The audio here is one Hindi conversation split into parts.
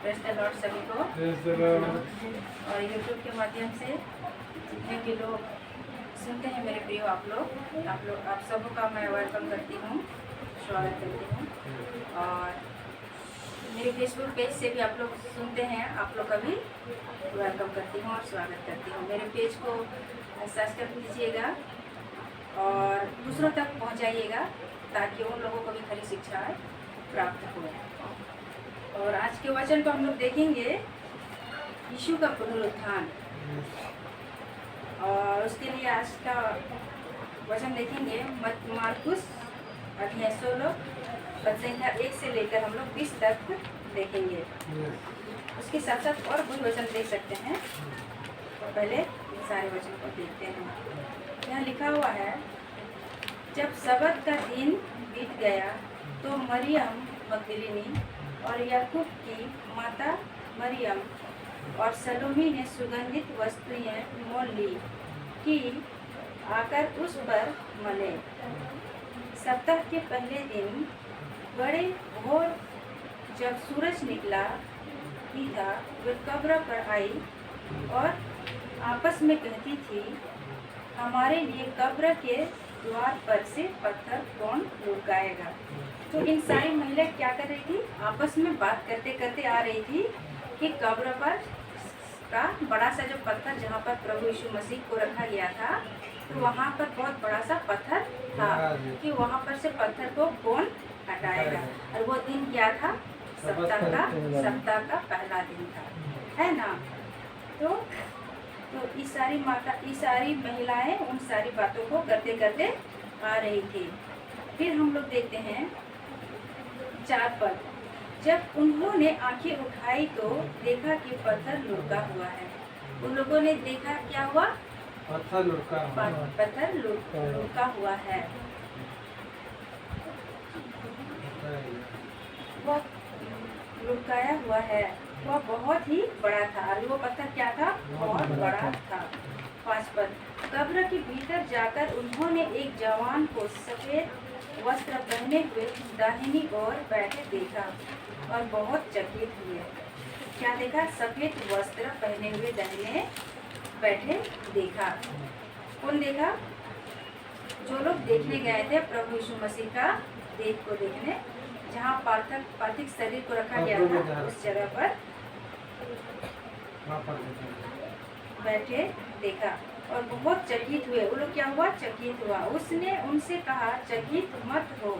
प्रेस द लॉर्ड सभी को। और यूट्यूब के माध्यम से जितने भी लोग सुनते हैं मेरे प्रिय आप सबों का मैं वेलकम करती हूँ, स्वागत करती हूँ। और मेरे फेसबुक पेज से भी आप लोग सुनते हैं, आप लोग का भी वेलकम करती हूँ और स्वागत करती हूँ। मेरे पेज को सब्सक्राइब कीजिएगा और दूसरों तक पहुँचाइएगा ताकि उन लोगों को भी खरी शिक्षा प्राप्त हो। और आज के वचन को हम लोग देखेंगे यीशु का पुनरुत्थान, और उसके लिए आज का वचन देखेंगे मार्कुस अध्याय 16 पद संख्या 1 से लेकर हम लोग 20 तक देखेंगे। उसके साथ साथ और भी वचन देख सकते हैं, तो पहले सारे वचन को देखते हैं। यहाँ लिखा हुआ है, जब सबत का दिन बीत गया तो मरियम मगदलिनी और याकूब की माता मरियम और सलोमी ने सुगंधित वस्तुएं मोल ली कि आकर उस पर मले। सप्ताह के पहले दिन बड़े भोर जब सूरज निकला ही था, वे कब्र पर आई और आपस में कहती थी, हमारे लिए कब्र के द्वार पर से पत्थर कौन लुढ़काएगा। तो इन सारी महिलाएं क्या कर रही थी, आपस में बात करते करते आ रही थी कि कब्र पर का बड़ा सा जो पत्थर जहाँ पर प्रभु यीशु मसीह को रखा गया था, तो वहाँ पर बहुत बड़ा सा पत्थर था कि वहाँ पर से पत्थर को कौन हटाएगा। और वो दिन क्या था, सप्ताह का पहला दिन था, है ना। तो ये सारी महिलाएं उन सारी बातों को करते करते आ रही थी। फिर हम लोग देखते हैं 4 पद, जब उन्होंने आंखें उठाई तो देखा कि पत्थर लुढ़का हुआ है। उन लोगों ने देखा क्या हुआ, पत्थर लुढ़का हुआ है। वह लुढ़काया हुआ है, वह बहुत ही बड़ा था। और वो पत्थर क्या था, बहुत बड़ा था। 5 पद, कब्र के भीतर जाकर उन्होंने एक जवान को सफेद वस्त्र पहने हुए दाहिनी ओर बैठे देखा और बहुत चकित हुए। क्या देखा, सफेद वस्त्र पहने हुए दाहिने बैठे देखा। कौन देखा, जो लोग देखने गए थे प्रभु यीशु मसीह का देह को देखने, जहाँ पार्थिव शरीर को रखा गया था, उस जगह पर बैठे देखा और बहुत चकित हुए। वो लोग क्या हुआ, चकित हुआ। उसने उनसे कहा, चकित मत हो।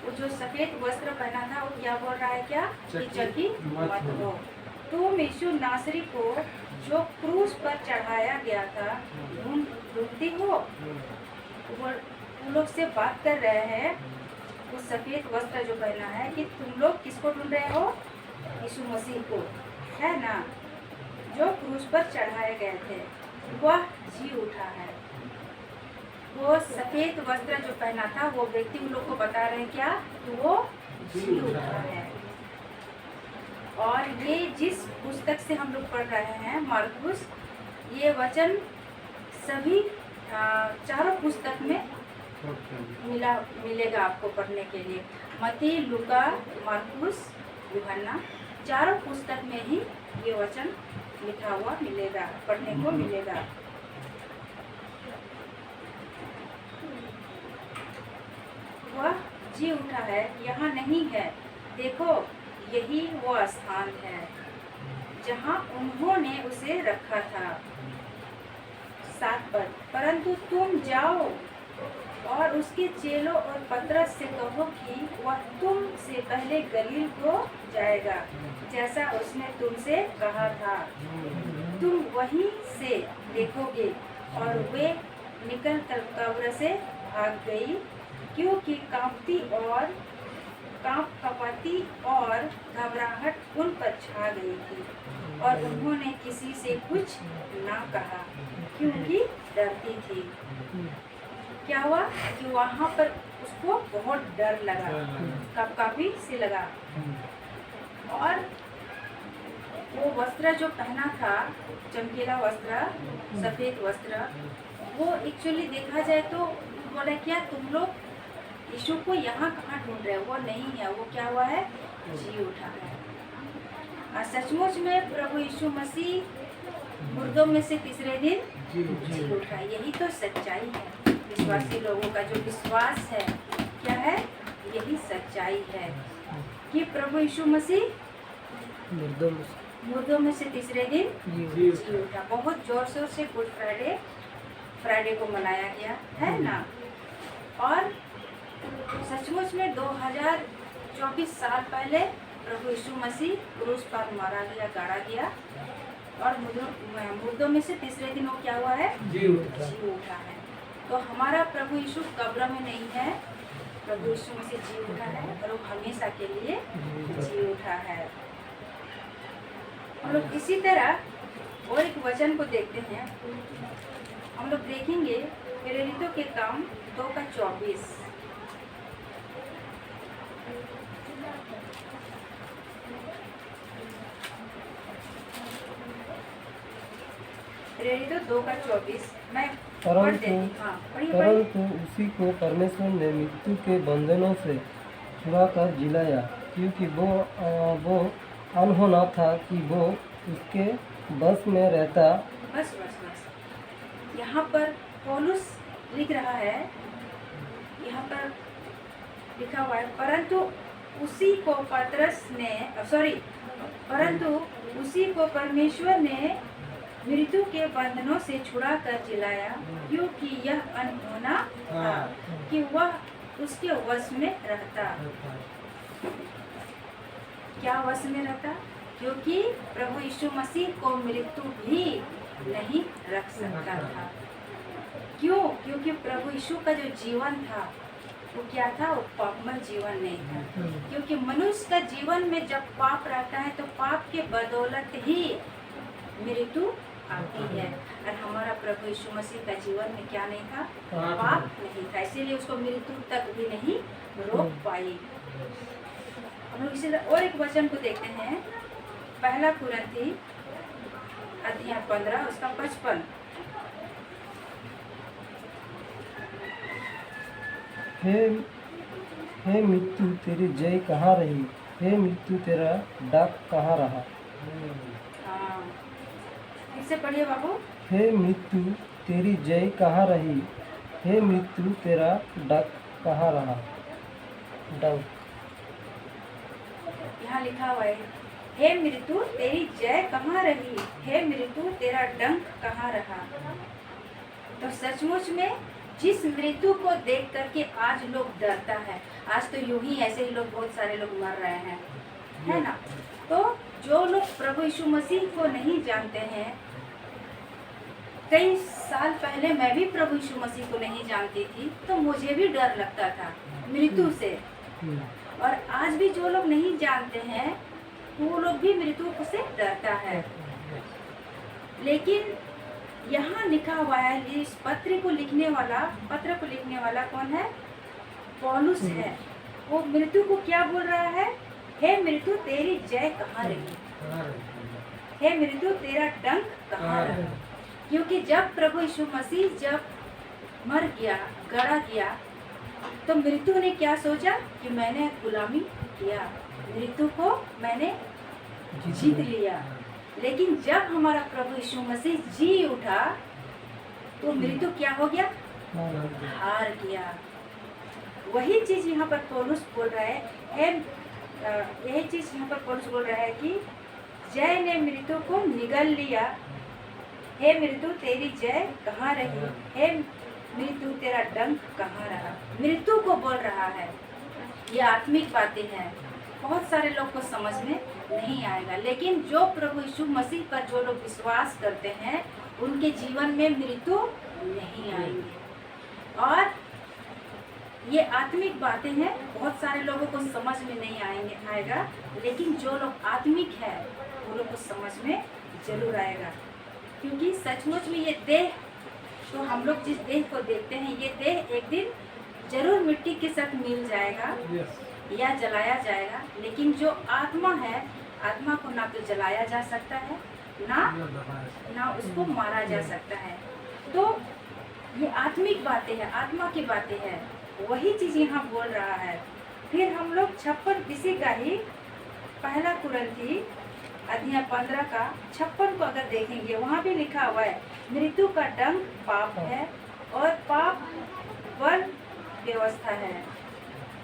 वो जो सफेद वस्त्र पहना था वो क्या बोल रहा है, क्या कि चकित मत हो। तुम यीशु नासरी को जो क्रूस पर चढ़ाया गया था ढूंढती हो। वो लोग से बात कर रहे हैं, वो सफेद वस्त्र जो पहना है, कि तुम लोग किसको ढूंढ रहे हो, यीशु मसीह को, है ना, जो क्रूस पर चढ़ाए गए थे। वह जी उठा है। वो सफेद वस्त्र जो पहना था वो व्यक्ति उन लोग को बता रहे हैं क्या, कि वो जी उठा है। और ये जिस पुस्तक से हम लोग पढ़ रहे हैं मार्कुस, ये वचन सभी 4 पुस्तक में मिलेगा आपको पढ़ने के लिए। मत्ती, लूका, मार्कुस, यूहन्ना, 4 पुस्तक में ही ये वचन लिखा हुआ मिलेगा, पढ़ने को मिलेगा। वह जी उठा है, यहाँ नहीं है, देखो यही वो स्थान है जहाँ उन्होंने उसे रखा था। 7 पद, परंतु तुम जाओ और उसके चेलों और पतरस से कहो कि वह तुम से पहले गलील को जाएगा, जैसा उसने तुमसे कहा था। तुम वहीं से देखोगे। और वे निकलकर कब्र से भाग गई, क्योंकि कांपती और घबराहट उन पर छा गई थी। और उन्होंने किसी से कुछ ना कहा, क्योंकि डरती थी। क्या हुआ कि वहाँ पर उसको बहुत डर लगा, काफी से लगा। और वो वस्त्र जो पहना था, चमकीला वस्त्र, सफेद वस्त्र, वो एक्चुअली देखा जाए तो बोला, क्या तुम लोग यीशु को यहाँ कहाँ ढूंढ रहे हो, वो नहीं है, वो क्या हुआ है, जी उठा है। सचमुच में प्रभु यीशु मसीह मुर्दों में से तीसरे दिन जी उठा। यही तो सच्चाई है। विश्वासी लोगों का जो विश्वास है क्या है, यही सच्चाई है कि प्रभु यीशु मसीह मुर्दों में से तीसरे दिन जी उठा। बहुत जोर शोर से गुड फ्राइडे को मनाया गया है ना। और सचमुच में 2024 साल पहले प्रभु यीशु मसीह क्रूस पर मारा गया, गाड़ा गया और मुर्दों में से तीसरे दिन वो क्या हुआ है, जी उठा है। तो हमारा प्रभु यीशु कब्र में नहीं है, प्रभु यीशु मसीह जी उठा है और वो हमेशा के लिए जी उठा है। हम लोग इसी तरह और एक वचन को देखते हैं। हम लोग देखेंगे प्रेरितों के काम 2:24। प्रेरितों 2:24 मैं परंतु उसी को परमेश्वर ने मृत्यु के बंधनों से छुड़ाकर जिलाया, क्योंकि वो अनहोना था कि वो उसके बस में रहता। बस यहाँ पर पौलुस लिख रहा है, यहाँ पर लिखा हुआ है परंतु उसी को परमेश्वर ने मृत्यु के बंधनों से छुड़ा कर जिलाया, क्योंकि यह अनहोना था कि वह उसके वश में रहता। क्या वश में रहता? क्योंकि प्रभु यीशु मसीह को मृत्यु भी नहीं रख सकता था। क्यों? क्योंकि प्रभु यीशु का जो जीवन था वो क्या था, वो पापमय जीवन नहीं था। क्योंकि मनुष्य का जीवन में जब पाप रहता है तो पाप के बदौलत ही मृत्यु आती है। और हमारा प्रभु यीशु मसीह का जीवन में क्या नहीं था, पाप नहीं था, इसीलिए उसको मृत्यु तक भी नहीं रोक पाई। हम लोग इसी और एक वचन को देखते हैं, 1 कुरिन्थी अध्याय 15 उसका 55। हे मृत्यु तेरी जय कहाँ रही, हे मृत्यु तेरा डाक कहाँ रहा। इससे पढ़िए बाबू। हे मृत्यु तेरी जय कहाँ रही, हे मृत्यु तेरा डाक कहाँ रहा। डाक यहाँ लिखा हुआ है, हे मृत्यु तेरी जय कहाँ रही, हे मृत्यु तेरा डंक कहाँ रहा। तो सचमुच में जिस मृत्यु को देख करके आज लोग डरता है, आज तो यूं ही ऐसे ही लोग बहुत सारे लोग मर रहे हैं, है ना। तो जो लोग प्रभु यीशु मसीह को नहीं जानते हैं, कई साल पहले मैं भी प्रभु यीशु मसीह को नहीं जानती थी, तो मुझे भी डर लगता था मृत्यु से। और आज भी जो लोग नहीं जानते हैं वो लोग भी मृत्यु से डरता है। लेकिन यहाँ लिखा हुआ है, इस पत्र को लिखने वाला कौन है? पौलुस है। वो मृत्यु को क्या बोल रहा है? हे मृत्यु तेरी जय कहाँ रही, हे मृत्यु तेरा डंक कहाँ रहा। क्योंकि जब प्रभु यीशु मसीह जब मर गया, गड़ा गया, तो मृत्यु ने क्या सोचा कि मैंने गुलामी किया, मृत्यु को मैंने जीत लिया। लेकिन जब हमारा प्रभु यीशु मसीह जी उठा तो मृत्यु क्या हो गया? हार गया। वही चीज यहाँ पर पौलुस बोल रहा है, यही चीज यहाँ पर पौलुस बोल रहा है कि जय ने मृत्यु को निगल लिया, हे मृत्यु तेरी जय कहाँ रही, हे मृत्यु तेरा डंक कहाँ रहा। मृत्यु को बोल रहा है। ये आत्मिक बातें हैं, बहुत सारे लोग को समझ में नहीं आएगा, लेकिन जो प्रभु यीशु मसीह पर जो लोग विश्वास करते हैं उनके जीवन में मृत्यु नहीं आएंगे। और ये आत्मिक बातें हैं, बहुत सारे लोगों को समझ में नहीं आएगा, लेकिन जो लोग आत्मिक है वो लोग को समझ में जरूर आएगा। क्योंकि सचमुच में ये देह, तो हम लोग जिस देह को देखते हैं, ये देह एक दिन जरूर मिट्टी के साथ मिल जाएगा या जलाया जाएगा। लेकिन जो आत्मा है, आत्मा को ना तो जलाया जा सकता है ना उसको मारा जा सकता है। तो ये आत्मिक बातें हैं, आत्मा की बातें हैं, वही चीज़ यहाँ बोल रहा है। फिर हम लोग 56 इसी का ही 1 कुरिन्थी अध्याय 15 का 56 को अगर देखेंगे, वहाँ भी लिखा हुआ है मृत्यु का डंक पाप है और पाप वन व्यवस्था है।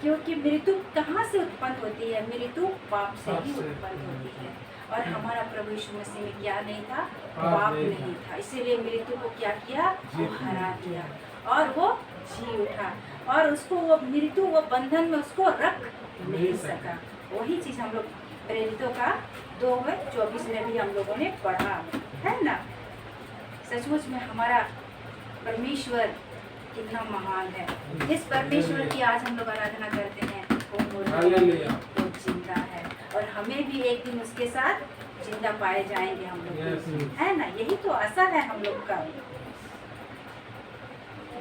क्योंकि मृत्यु कहाँ से उत्पन्न होती है? मृत्यु पाप से ही उत्पन्न होती है। और हमारा प्रभु यीशु मसीह में क्या नहीं था? पाप नहीं था। इसीलिए मृत्यु को क्या किया? हरा दिया और वो जी उठा, और उसको वो मृत्यु वो बंधन में उसको रख नहीं सका। वही चीज हम लोग प्रेरितों का 2:24 में भी हम लोगों ने पढ़ा है ना। सचमुच में हमारा परमेश्वर कितना महान है। जिस परमेश्वर की आज हम लोग आराधना करते हैं वो जिंदा है, और हमें भी एक दिन उसके साथ जिंदा पाए जाएंगे हम लोग, है ना। यही तो आशा है हम लोग का।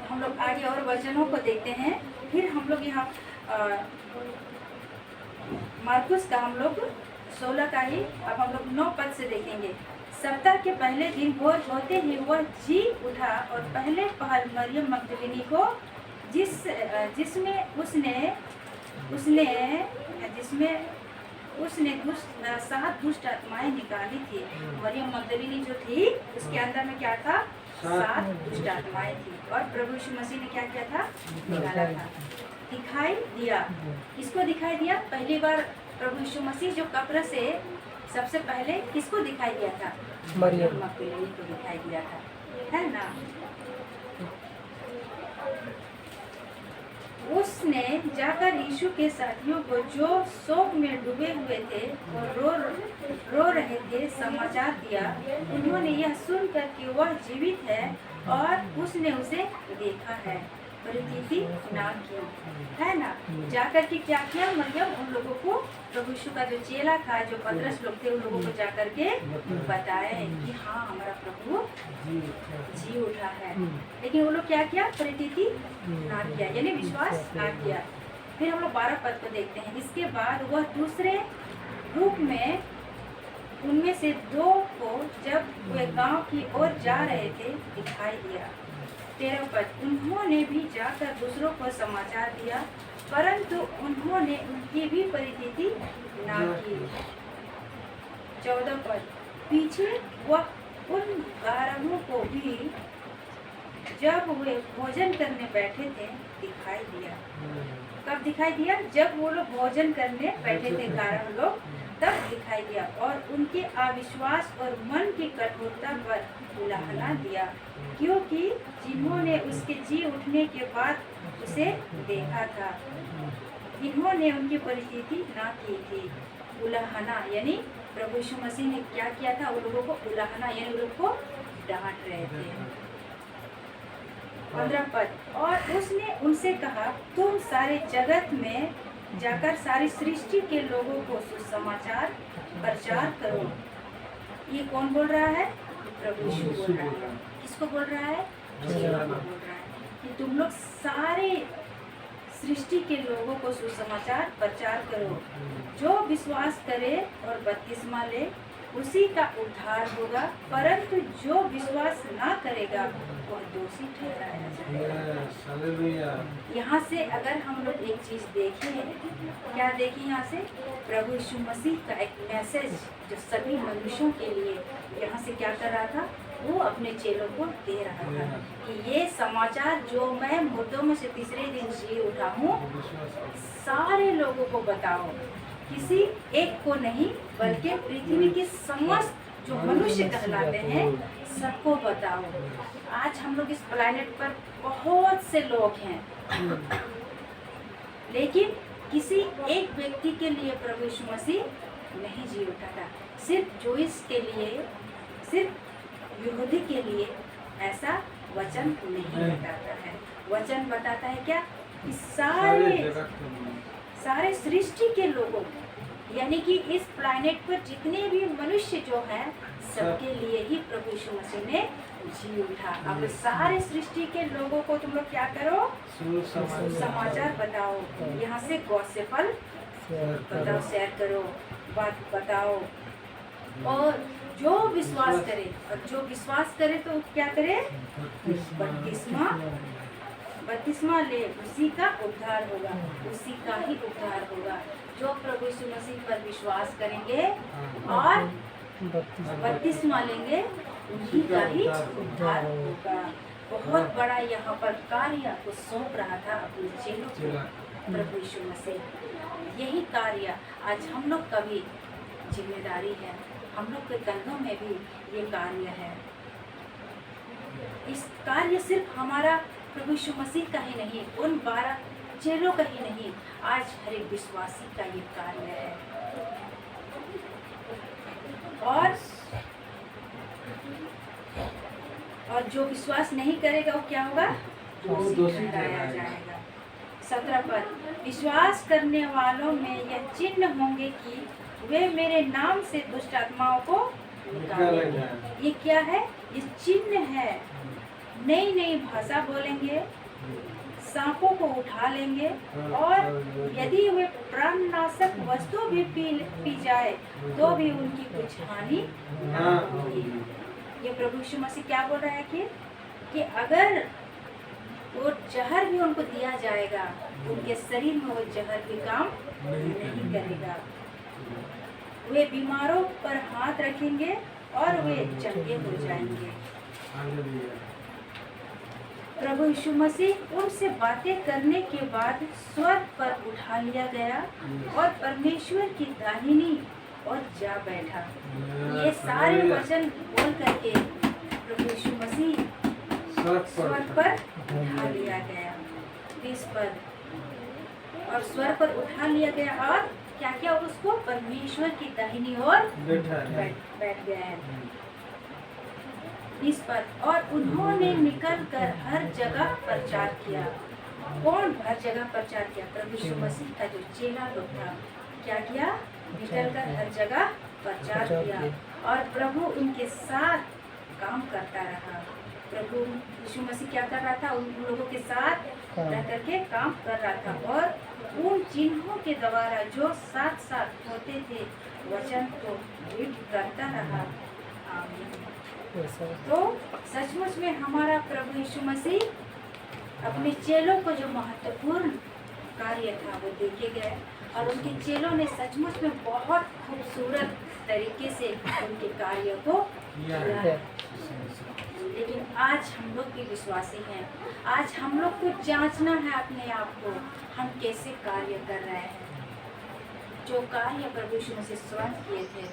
हम लोग आगे और वचनों को देखते हैं। फिर हम लोग यहाँ मार्कुस का हम लोग 16 का ही अब हम लोग 9 पद से देखेंगे। सप्ताह के पहले दिन भोर होते ही वह जी उठा और पहले पहल मरियम मगदलिनी को जिसमें उसने 7 दुष्ट आत्माएं निकाली थी। मरियम मगदलिनी जो थी उसके अंदर में क्या था? 7 दुष्ट आत्माएं थी। और प्रभु यीशु मसीह ने क्या किया था? निकाला था। दिखाई दिया। किसको दिखाई दिया? पहली बार प्रभु यीशु मसीह जो कब्र से सबसे पहले किसको दिखाई दिया था? मरियम मगदलिनी को दिखाई दिया था, है ना। उसने जाकर यीशु के साथियों को जो शोक में डूबे हुए थे और रो रहे थे समाचार दिया। उन्होंने यह सुनकर कि वह जीवित है और उसने उसे देखा है, प्रतीति ना की, है ना। जाकर के क्या किया? मरियम उन लोगों को, प्रभु यीशु का जो चेला था, जो 15 लोग थे, उन लोगों को जाकर के बताए कि हाँ हमारा प्रभु जी उठा है। लेकिन वो लोग क्या किया? प्रतीति ना किया, यानी विश्वास ना किया। फिर हम लोग 12 पद को देखते हैं। इसके बाद वह दूसरे रूप में उनमें से 2 को जब वे गांव की ओर जा रहे थे दिखाई दिया। 13 पद, उन्होंने भी जाकर दूसरों को समाचार दिया, परंतु उन्होंने उनकी भी परिस्थिति ना की। 14 पद, पीछे वह उन 12 को भी जब वे भोजन करने बैठे थे दिखाई दिया। कब दिखाई दिया? जब वो लोग भोजन करने बैठे थे 12 लोग, तब दिखाई दिया। और उनके अविश्वास और मन की कठोरता पर उलाहना दिया, क्योंकि जिन्होंने उसके जी उठने के बाद उसे देखा था, इन्होंने उनकी परिस्थिति ना की थी। उलाहना यानी प्रभु यीशु मसीह ने क्या किया था? उन लोगों को उलाहना यानी उन लोगों को डांट रहे थे। 15 पद, और उसने उनसे कहा, तुम सारे जगत में जाकर सारी सृष्टि के लोगों को सुसमाचार प्रचार करो। ये कौन बोल रहा है? प्रभु यीशु बोल रहा है। किसको बोल रहा है? चेलों को बोल रहा है कि तुम लोग सारे सृष्टि के लोगों को सुसमाचार प्रचार करो। जो विश्वास करे और बपतिस्मा ले उसी का उद्धार होगा, परंतु जो विश्वास ना करेगा वह दोषी ठहराया जाएगा। यहाँ से अगर हम लोग एक चीज देखें, क्या देखें? यहाँ से प्रभु यीशु मसीह का एक मैसेज जो सभी मनुष्यों के लिए यहाँ से क्या कर रहा था? वो अपने चेलों को दे रहा था कि ये समाचार जो मैं मुर्दों में से तीसरे दिन जी उठा हूँ, सारे लोगों को बताओ, किसी एक को नहीं बल्कि पृथ्वी के समस्त जो मनुष्य कहलाते हैं सबको बताओ। आज हम लोग इस प्लैनेट पर बहुत से लोग हैं, लेकिन किसी एक व्यक्ति के लिए प्रभु यीशु मसीह नहीं जी उठा था। सिर्फ जोइस के लिए, सिर्फ यहूदी के लिए ऐसा वचन नहीं बताता है। वचन बताता है क्या? कि सारे सृष्टि के लोगों, यानी कि इस प्लैनेट पर जितने भी मनुष्य जो हैं सबके लिए ही प्रभु यीशु मसीह ने जी उठा। अब सारे सृष्टि के लोगों को तुम लोग क्या करो? समाचार बताओ। यहाँ से गॉसिपल बताओ, शेयर करो, बात बताओ। और जो विश्वास करे, और जो विश्वास करे तो क्या करे? बपतिस्मा ले, उसी का उद्धार होगा, उसी का ही उद्धार होगा। जो प्रभु यीशु मसीह पर विश्वास करेंगे और बपतिस्मा लेंगे उन्हीं का ही उद्धार होगा। बहुत बड़ा यहाँ पर कार्य को सौंप रहा था अपने चेलों को प्रभु यीशु मसीह। यही कार्य आज हम लोग का भी जिम्मेदारी है, हम लोग के कंधों में भी ये कार्य है। इस कार्य सिर्फ हमारा प्रभु यीशु मसीह का ही नहीं, उन 12 चेलों का ही नहीं, आज हर एक विश्वासी का ये कार्य है। और जो विश्वास नहीं करेगा वो क्या होगा? दोषी ठहराया जाएगा। 17 पद, विश्वास करने वालों में यह चिन्ह होंगे कि वे मेरे नाम से दुष्ट आत्माओं को निकालेंगे। ये क्या है? ये चिन्ह है। नई नई भाषा बोलेंगे, सांपों को उठा लेंगे, और यदि वे प्राणनाशक वस्तु भी पी जाए तो भी उनकी कुछ हानि ना होगी। ये प्रभु यीशु मसीह क्या बोल रहा है कि अगर वो जहर भी उनको दिया जाएगा, उनके शरीर में वो जहर भी काम नहीं करेगा। वे बीमारों पर हाथ रखेंगे और वे चंगे हो जाएंगे। प्रभु यीशु मसीह उनसे बातें करने के बाद स्वर्ग पर उठा लिया गया और परमेश्वर की दाहिनी और जा बैठा। ये सारे वचन बोल करके प्रभु यीशु मसीह स्वर्ग पर उठा लिया गया। 20 पद, और स्वर्ग पर उठा लिया गया और क्या क्या उसको परमेश्वर की दाहिनी ओर बैठ गया है। 20 पद, और उन्होंने निकल कर हर जगह प्रचार किया। कौन हर जगह प्रचार किया? प्रभु यीशु मसीह का जो चेला लोग था, क्या किया? निकल कर हर जगह प्रचार किया, और प्रभु उनके साथ काम करता रहा। प्रभु यीशु मसीह क्या कर रहा था? उन लोगों के साथ रह करके काम कर रहा था, और उन चिन्हों के द्वारा जो साथ साथ होते थे वचन को भेंट करता रहा। आमीन। तो सचमुच में हमारा प्रभु यीशु मसीह अपने चेलों को जो महत्वपूर्ण कार्य था वो देके गए, और उनके चेलों ने सचमुच में बहुत खूबसूरत तरीके से उनके कार्य को किया है। लेकिन आज हम लोग भी विश्वासी हैं। आज हम लोग को जांचना है अपने आप को, हम कैसे कार्य कर रहे हैं। जो कार्य प्रभु यीशु मसीह स्वयं किए थे,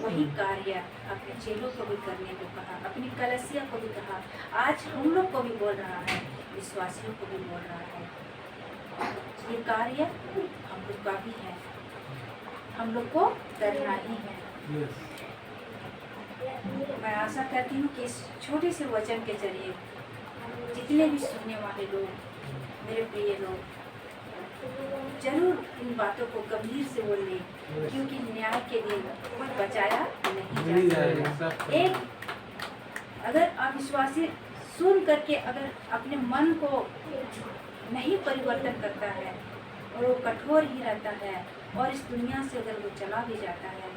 वही कार्य अपने चेलों को भी करने को कहा, अपनी कलीसिया को भी कहा। आज हम लोग को भी बोल रहा है, विश्वासियों को भी बोल रहा है। ये कार्य हम लोग का भी है, हम लोग को करना ही है। मैं आशा करती हूँ कि इस छोटे से वचन के जरिए जितने भी सुनने वाले लोग, मेरे प्रिय लोग, जरूर इन बातों को गंभीर से बोल लें, क्योंकि न्याय के दिन कोई बचाया नहीं जा सकता। एक अगर अविश्वासी सुन करके अगर अपने मन को नहीं परिवर्तन करता है और वो कठोर ही रहता है, और इस दुनिया से अगर वो चला भी जाता है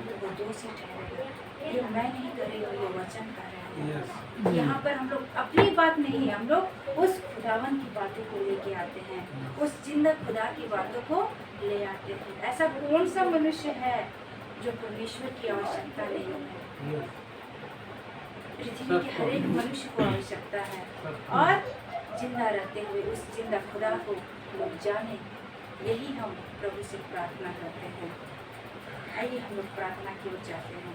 तो वो दोषी ठहरेगा। ये मैं नहीं कर रही हूँ, ये वचन कर रहे हैं। यहाँ पर हम लोग अपनी बात नहीं, हम लोग उस खुदावन की बातों को लेके आते हैं, उस जिंदा खुदा की बातों को ले आते हैं। ऐसा कौन सा मनुष्य है जो परमेश्वर की आवश्यकता नहीं है? पृथ्वी के हर एक मनुष्य को आवश्यकता है, और जिंदा रहते हुए उस जिंदा खुदा को लोग जाने, यही हम प्रभु से प्रार्थना करते हैं। आइए हम लोग प्रार्थना की ओर जाते हैं।